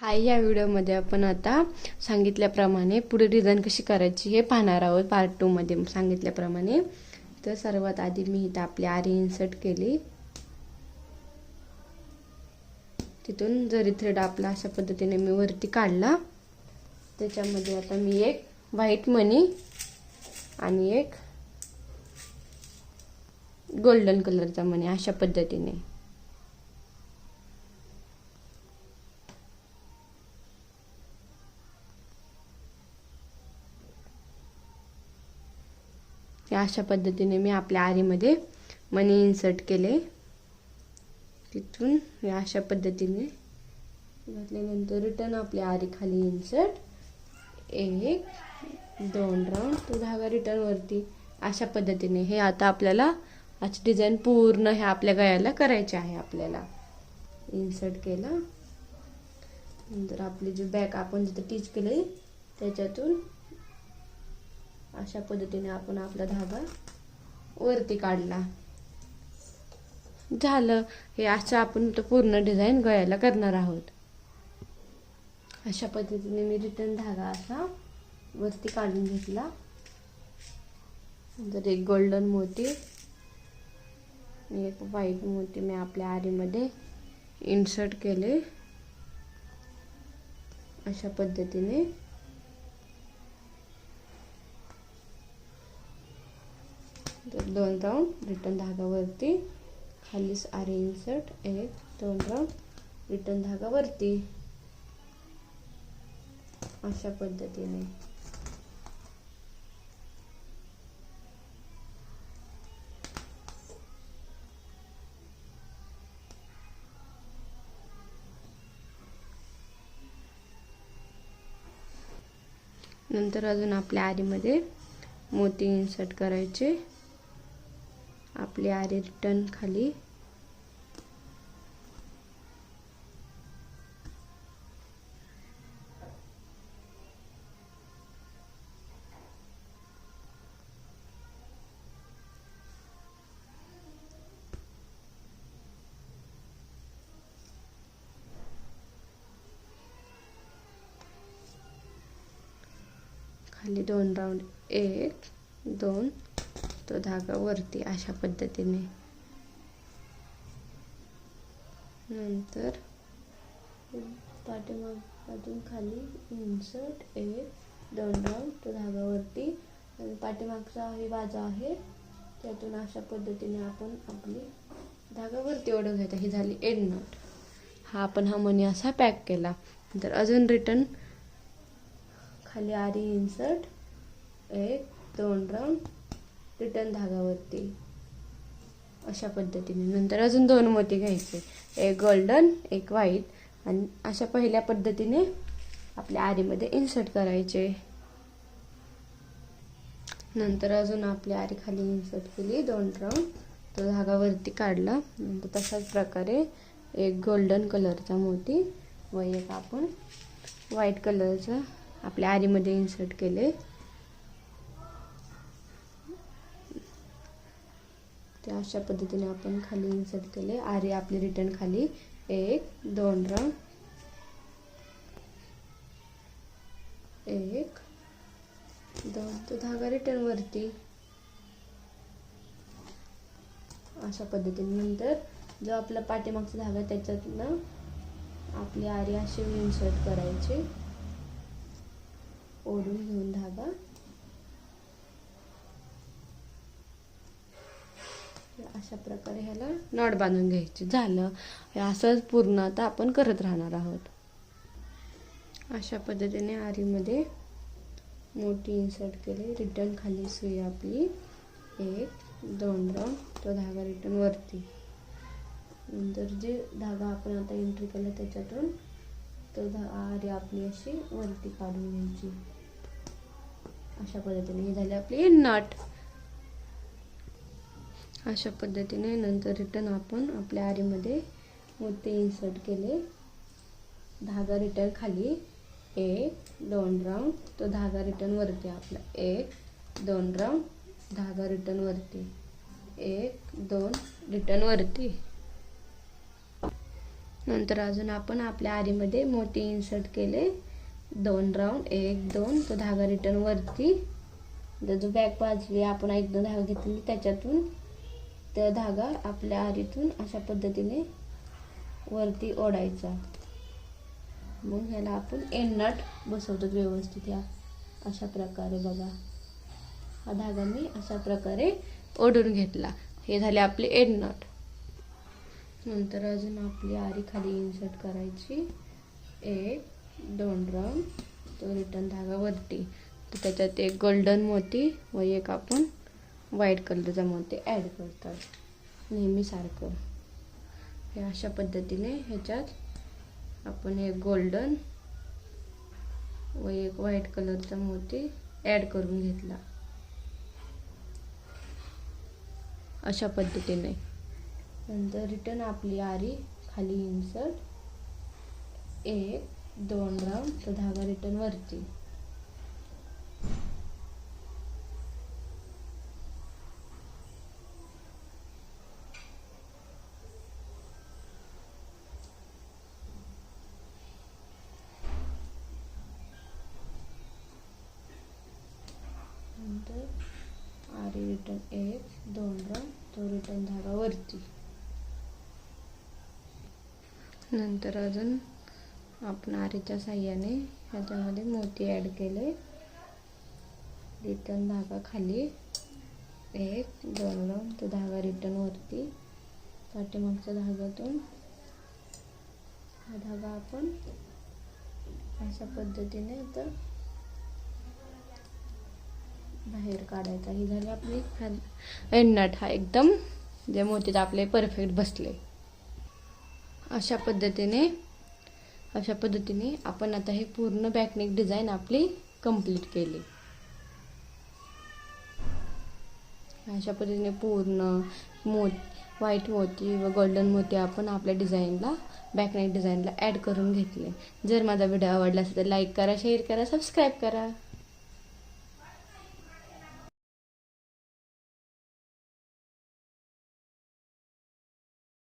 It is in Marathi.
हाय, या व्हिडिओमध्ये आपण आता सांगितल्याप्रमाणे पुढे डिझाईन कशी करायची हे पाहणार आहोत. पार्ट 2 मध्ये सांगितल्याप्रमाणे. तर सर्वात आधी मी इथं आपली आरी इन्सर्ट केली. तिथून जरी थ्रेड आपला अशा पद्धतीने मी वरती काढला. त्याच्यामध्ये आता मी एक व्हाईट मनी आणि एक गोल्डन कलरचा मनी अशा पद्धतीने अशा पद्धतीने मी आपल्या आरीमध्ये मनी इन्सर्ट केले. तिथून अशा पद्धतीने घातल्यानंतर रिटर्न आपल्या आरी खाली इन्सर्ट, एक दोन राऊंड, तो धागा रिटर्न वरती अशा पद्धतीने. हे आता आपल्याला आजची डिझाईन पूर्ण हे आपल्या गळ्याला करायचे आहे. आपल्याला इन्सर्ट केला नंतर आपली जी बॅक आपण जिथे टिच केली त्याच्यातून अशा पद्धतीने आपण आपला धागा वरती काढला. झालं. हे असं आपण पूर्ण डिझाईन गळ्याला करणार आहोत. अशा पद्धतीने मी रिटर्न धागा असा वरती काढून घेतला. नंतर एक गोल्डन मोती, एक व्हाईट मोती मी आपल्या आरीमध्ये इन्सर्ट केले. अशा पद्धतीने दोन राऊंड रिटर्न धागा वरती, खाली आरी इन्सर्ट, एक दोन राऊंड रिटर्न धागा वरती अशा पद्धतीने. नंतर अजून आपल्या आरीमध्ये मोती इन्सर्ट करायचे. आपली आरी रिटर्न खाली खाली दोन राऊंड, एक दोन, तो धागा वरती अशा पद्धतीने. नंतर पाठीमागून खाली इन्सर्ट, एक दोन राऊंड, तो धागा वरती आणि पाठीमागचा ही बाजू आहे त्यातून अशा पद्धतीने आपण आपली धागा वरती ओढून घ्यायचा. ही झाली एंड नॉट. हा आपण हा मनी असा पॅक केला. नंतर अजून रिटर्न खाली आरी इन्सर्ट, एक दोन राऊंड, रिटर्न धागा वरती अशा पद्धतीने. नंतर अजून दोन मोती घ्यायचे, एक गोल्डन एक व्हाईट, आणि अशा पहिल्या पद्धतीने आपल्या आरीमध्ये इन्सर्ट करायचे. नंतर अजून आपल्या आरी खाली इन्सर्ट केली, दोन राऊंड, तो धागा वरती काढला. नंतर तशाच प्रकारे एक गोल्डन कलरचा मोती व एक आपण व्हाईट कलरचा आपल्या आरीमध्ये इन्सर्ट केले. ते अशा पद्धतीने आपण खाली इन्सर्ट केले. आरी आपली रिटर्न खाली, एक दोन राऊंड, एक दोन, तो धागा रिटर्न वरती अशा पद्धतीने. नंतर जो आपला पाठीमागचा धागा त्याच्यातनं आपली आरी अशी इन्सर्ट करायची, ओढून घेऊन धागा अशा प्रकारे ह्याला नॉट बांधून घ्यायची. झालं. असंच पूर्ण आता आपण करत राहणार आहोत. अशा पद्धतीने आरीमध्ये मोठी इन्सर्ट केली, रिटर्न खाली सुई आपली, एक दोन राऊंड, तो धागा रिटर्न वरती. नंतर जे धागा आपण आता एंट्री केला त्याच्यातून तो आरी आपली अशी वरती काढून घ्यायची अशा पद्धतीने. ही झाली आपली एंड नॉट अशा पद्धतीने. नंतर रिटर्न आपण आपल्या आरीमध्ये मोती इन्सर्ट केले, धागा रिटर्न खाली, एक दोन राऊंड, तो धागा रिटर्न वरती आपला, एक दोन राऊंड, धागा रिटर्न वरती, एक दोन, रिटर्न वरती नंतर अजून आपण आपल्या आरीमध्ये मोती इन्सर्ट केले 2 राऊंड, 1 2, तो धागा रिटर्न वरती, जो बॅक बाजू आपण 1 2 धागा घेतले त्याच्यातून त्या धागा आपल्या आरीतून अशा पद्धतीने वरती ओढायचा. मग ह्याला आपण एंड नट बसवतो व्यवस्थित. या अशा प्रकारे बघा, हा धागा मी अशा प्रकारे ओढून घेतला. हे झाले आपले एंड नट. नंतर अजून आपली आरी खाली इन्सर्ट करायची 1 2 राऊंड, तो रिटर्न धागा वरती, तर त्याच्यात एक गोल्डन मोती व एक आपण व्हाईट कलरचा मोती ॲड करतात नेहमी सारखं. हे अशा पद्धतीने ह्याच्यात आपण एक गोल्डन व एक व्हाईट कलरचा मोती ॲड करून घेतला अशा पद्धतीने. नंतर रिटर्न आपली आरी खाली इन्सर्ट 1 2 राऊंड, तो धागा रिटर्न वरती. नंतर आरी रिटर्न 1 2 राऊंड, तो रिटर्न धागा वरती. नंतर अजून आपण आरीच्या साह्याने ह्याच्यामध्ये मोती ॲड केले, रिटर्न धागा खाली 1 2 राऊंड, तो धागा रिटर्न वरती. पाठीमागच्या धाग्यातून हा धागा आपण अशा पद्धतीने आता बाहेर काढायचा. ही झाली आपली एंड नट. हा एकदम जे मोतीत आपले परफेक्ट बसले. अशा पद्धतीने आपण आता हे पूर्ण बॅकनेक डिझाईन आपली कंप्लीट केली. अशा पद्धतीने पूर्ण व्हाईट मोती व गोल्डन मोती आपण आपल्या डिझाईनला बॅकनेक डिझाईनला ॲड करून घेतले. जर माझा व्हिडिओ आवडला असेल तर लाईक करा, शेअर करा, सबस्क्राईब करा.